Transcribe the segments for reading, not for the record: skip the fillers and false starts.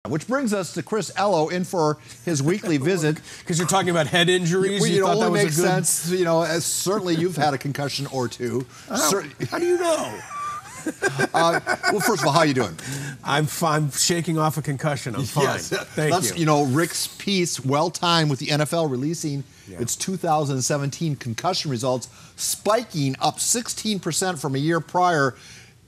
Which brings us to Chris Ello in for his weekly visit. Because you're talking about head injuries. It only makes sense. You know, certainly you've had a concussion or two. How do you know? Well, first of all, how are you doing? I'm shaking off a concussion. I'm fine. Yes. Thank you. You know, Rick's piece, well-timed with the NFL releasing its 2017 concussion results, spiking up 16% from a year prior.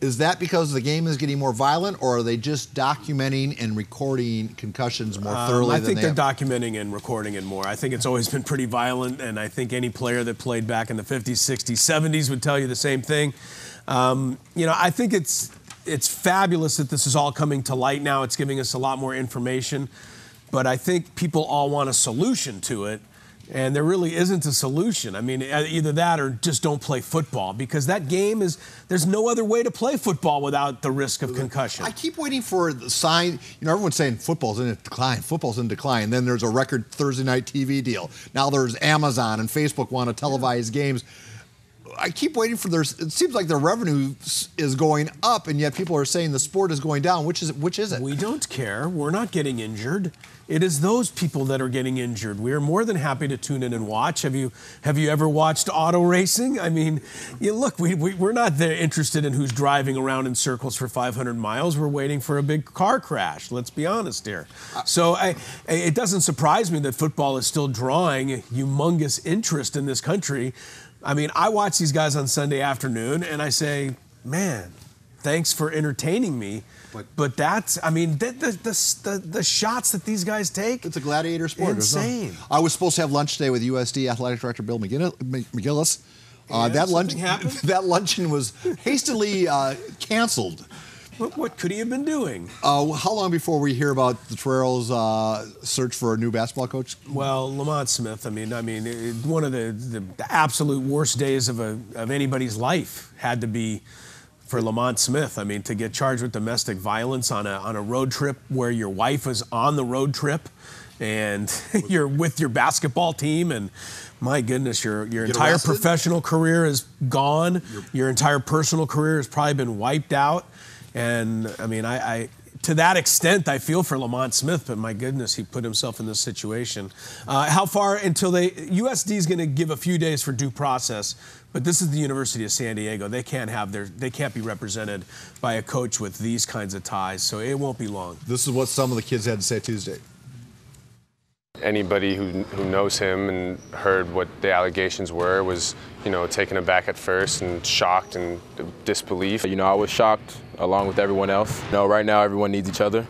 Is that because the game is getting more violent, or are they just documenting and recording concussions more thoroughly? I think they're documenting and recording it more. I think it's always been pretty violent, and I think any player that played back in the 50s, 60s, 70s would tell you the same thing. You know, I think it's fabulous that this is all coming to light now. It's giving us a lot more information, but I think people all want a solution to it. And there really isn't a solution. I mean, either that or just don't play football, because that game there's no other way to play football without the risk of concussion. I keep waiting for the sign. You know, everyone's saying football's in decline, football's in decline. And then there's a record Thursday night TV deal. Now there's Amazon and Facebook want to televise games. I keep waiting for it seems like their revenue is going up, and yet people are saying the sport is going down. Which is it? We don't care. We're not getting injured. It is those people that are getting injured. We are more than happy to tune in and watch. Have you ever watched auto racing? I mean, look, we're not there interested in who's driving around in circles for 500 miles. We're waiting for a big car crash. Let's be honest here. So it doesn't surprise me that football is still drawing humongous interest in this country. I mean, I watch these guys on Sunday afternoon, and I say, man, thanks for entertaining me. But that's, I mean, the shots that these guys take. It's a gladiator sport. Insane. I was supposed to have lunch today with USD Athletic Director Bill McGillis. That luncheon was hastily canceled. What could he have been doing? How long before we hear about the Toreros' search for a new basketball coach? Well, Lamont Smith, I mean, one of the absolute worst days of anybody's life had to be for Lamont Smith. I mean, to get charged with domestic violence on a road trip where your wife is on the road trip and you're with your basketball team, and my goodness, your entire professional career is gone. Your entire personal career has probably been wiped out. And I mean, to that extent, I feel for Lamont Smith, but my goodness, he put himself in this situation. How far until USD is going to give a few days for due process, but this is the University of San Diego. They can't be represented by a coach with these kinds of ties, so it won't be long. This is what some of the kids had to say Tuesday. Anybody who knows him and heard what the allegations were was, taken aback at first and shocked and disbelief. I was shocked along with everyone else. Right now everyone needs each other,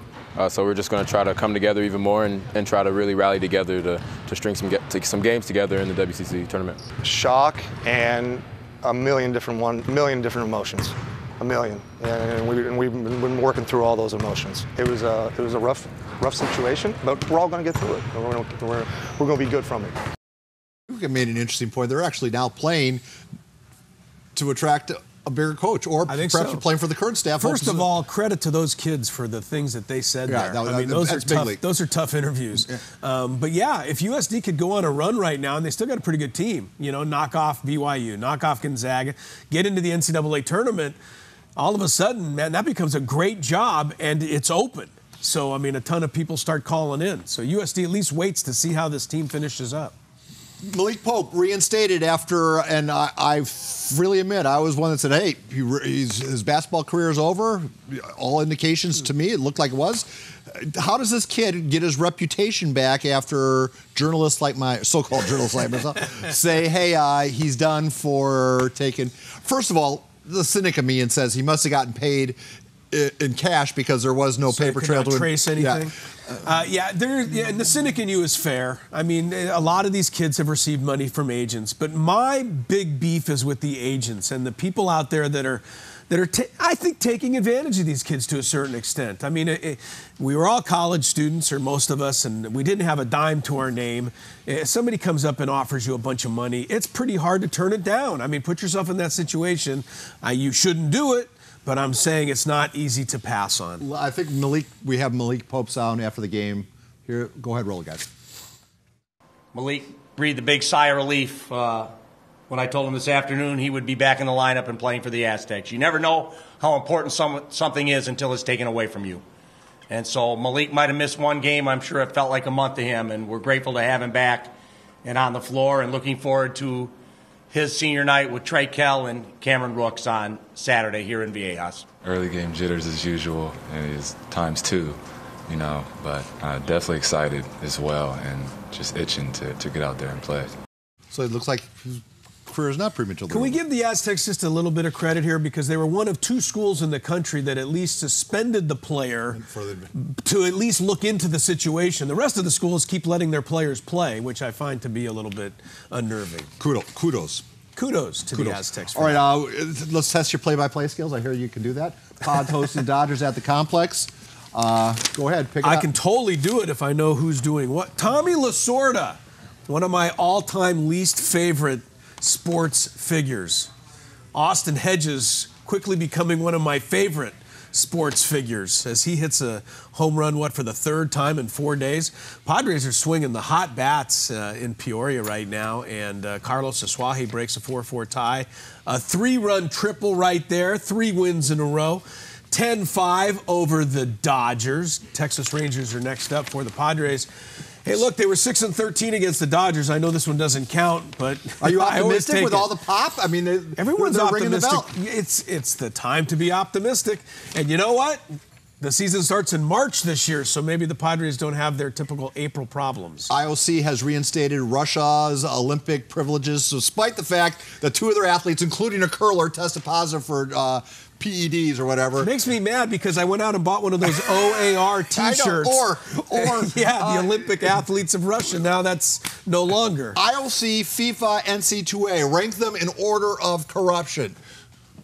so we're just going to try to come together even more and try to really rally together to string some games together in the WCC tournament. Shock and a million different emotions. A million, and we've been working through all those emotions. It was a rough situation, but we're all going to get through it. We're going to be good from it. You made an interesting point. They're actually now playing to attract a bigger coach, or perhaps they're playing for the current staff. First of all, credit to those kids for the things that they said there. I mean, those are tough interviews. Yeah. But yeah, if USD could go on a run right now, and they still got a pretty good team, knock off BYU, knock off Gonzaga, get into the NCAA tournament, all of a sudden, man, that becomes a great job, and it's open. So, I mean, a ton of people start calling in. So USD at least waits to see how this team finishes up. Malik Pope reinstated after, and I freely admit, I was one that said, hey, his basketball career is over. All indications to me, it looked like it was. How does this kid get his reputation back after journalists like so-called journalists like myself, say, hey, he's done for taking, first of all, the cynic of me and says he must have gotten paid in cash because there was no paper trail to trace anything. And the cynic in you is fair. I mean, a lot of these kids have received money from agents, but my big beef is with the agents and the people out there that are I think, taking advantage of these kids to a certain extent. I mean, we were all college students, or most of us, and we didn't have a dime to our name. If somebody comes up and offers you a bunch of money, it's pretty hard to turn it down. I mean, put yourself in that situation. You shouldn't do it, but I'm saying it's not easy to pass on. I think we have Malik Pope sound after the game. Here, go ahead, roll it, guys. Malik breathed a big sigh of relief when I told him this afternoon he would be back in the lineup and playing for the Aztecs. You never know how important something is until it's taken away from you. And so Malik might have missed one game. I'm sure it felt like a month to him, and we're grateful to have him back and on the floor, and looking forward to his senior night with Trey Kell and Cameron Brooks on Saturday here in Viejas. Early game jitters as usual, and it's times two, you know, but definitely excited as well and just itching to get out there and play. So it looks like his career is not premature. Can we give the Aztecs just a little bit of credit here, because they were one of 2 schools in the country that at least suspended the player to at least look into the situation. The rest of the schools keep letting their players play, which I find to be a little bit unnerving. Kudos. Kudos to the Aztecs. All right, let's test your play-by-play skills. I hear you can do that. Pods hosting Dodgers at the complex. Go ahead, pick it up. I can totally do it if I know who's doing what. Tommy Lasorda, one of my all-time least favorite sports figures. Austin Hedges quickly becoming one of my favorite sports figures as he hits a home run, for the 3rd time in 4 days. Padres are swinging the hot bats in Peoria right now, and Carlos Asuaje breaks a 4-4 tie. A 3-run triple right there, 3 wins in a row. 10-5 over the Dodgers. Texas Rangers are next up for the Padres. Hey, look, they were 6-13 against the Dodgers. I know this one doesn't count, but are you optimistic with all the pop? I mean, everyone's optimistic. Ringing the bell. It's the time to be optimistic. And you know what? The season starts in March this year, so maybe the Padres don't have their typical April problems. IOC has reinstated Russia's Olympic privileges, despite the fact that 2 of their athletes, including a curler, tested positive for PEDs or whatever. It makes me mad because I went out and bought one of those OAR T-shirts. Or yeah, the Olympic athletes of Russia. Now that's no longer. IOC, FIFA, NC2A rank them in order of corruption.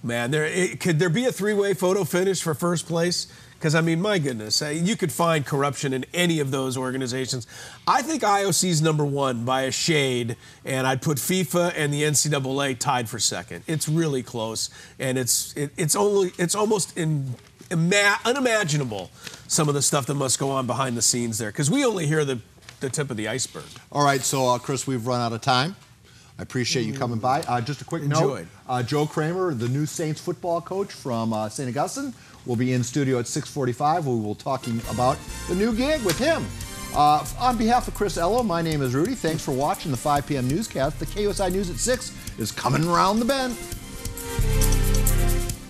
Man, could there be a 3-way photo finish for first place? Because, I mean, my goodness, you could find corruption in any of those organizations. I think IOC's number 1 by a shade, and I'd put FIFA and the NCAA tied for 2nd. It's really close, and it's almost unimaginable, some of the stuff that must go on behind the scenes there, because we only hear the tip of the iceberg. All right, so, Chris, we've run out of time. I appreciate you coming by. Just a quick note, Joe Kramer, the new Saints football coach from St. Augustine, will be in studio at 6:45. We will be talking about the new gig with him. On behalf of Chris Ello, my name is Rudy. Thanks for watching the 5 p.m. newscast. The KUSI News at 6 is coming around the bend.